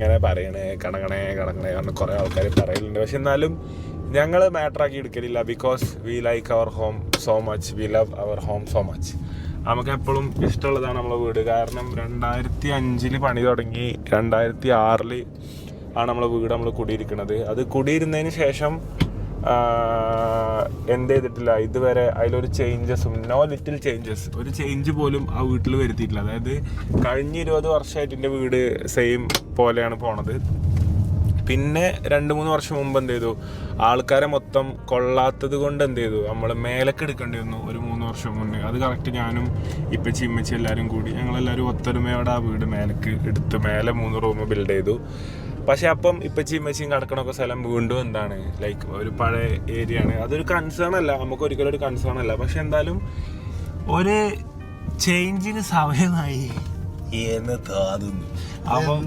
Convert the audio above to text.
ഇങ്ങനെ പറയണേ കണക്കണേ കാരണം കുറേ ആൾക്കാർ പറയലുണ്ട്. പക്ഷെ എന്നാലും ഞങ്ങൾ മാറ്ററാക്കി എടുക്കലില്ല. Because we like our home so much, we love our home so much. നമുക്ക് എപ്പോഴും ഇഷ്ടമുള്ളതാണ് നമ്മളെ വീട്. കാരണം 2005 പണി തുടങ്ങി 2006 ആണ് നമ്മളെ വീട് നമ്മൾ കുടിയിരിക്കുന്നത്. അത് കുടിയിരുന്നതിന് ശേഷം എന്ത് ചെയ്തിട്ടില്ല ഇതുവരെ. അതിലൊരു ചേഞ്ചസും നോ ലിറ്റിൽ ചേഞ്ചസ്, ഒരു ചേഞ്ച് പോലും ആ വീട്ടിൽ വരുത്തിയിട്ടില്ല. അതായത് കഴിഞ്ഞ 20 വർഷമായിട്ട് എൻ്റെ വീട് സെയിം പോലെയാണ് പോണത്. പിന്നെ 2-3 വർഷം മുമ്പ് എന്ത് ചെയ്തു, ആൾക്കാരെ മൊത്തം കൊള്ളാത്തത് കൊണ്ട് എന്ത് ചെയ്തു, നമ്മൾ മേലക്ക് എടുക്കേണ്ടി വന്നു ഒരു 3 വർഷം മുന്നേ. അത് കറക്റ്റ് ഞാനും ഇപ്പച്ചി ഇമ്മച്ചി എല്ലാവരും കൂടി ഞങ്ങളെല്ലാവരും ഒത്തൊരുമയോടെ ആ വീട് മേലക്ക് എടുത്ത് മേലെ 3 റൂം ബിൽഡ് ചെയ്തു. പക്ഷെ അപ്പം ഇപ്പച്ചി ഇമ്മച്ചിയും കിടക്കണൊക്കെ സ്ഥലം വീണ്ടും എന്താണ് ലൈക്ക് ഒരു പഴയ ഏരിയ ആണ്. അതൊരു കൺസേൺ അല്ല, നമുക്ക് ഒരിക്കലും ഒരു കൺസേൺ അല്ല. പക്ഷെ എന്തായാലും ഒരു ചേഞ്ചിന് സമയമായി എന്ന് തോന്നുന്നു. അപ്പം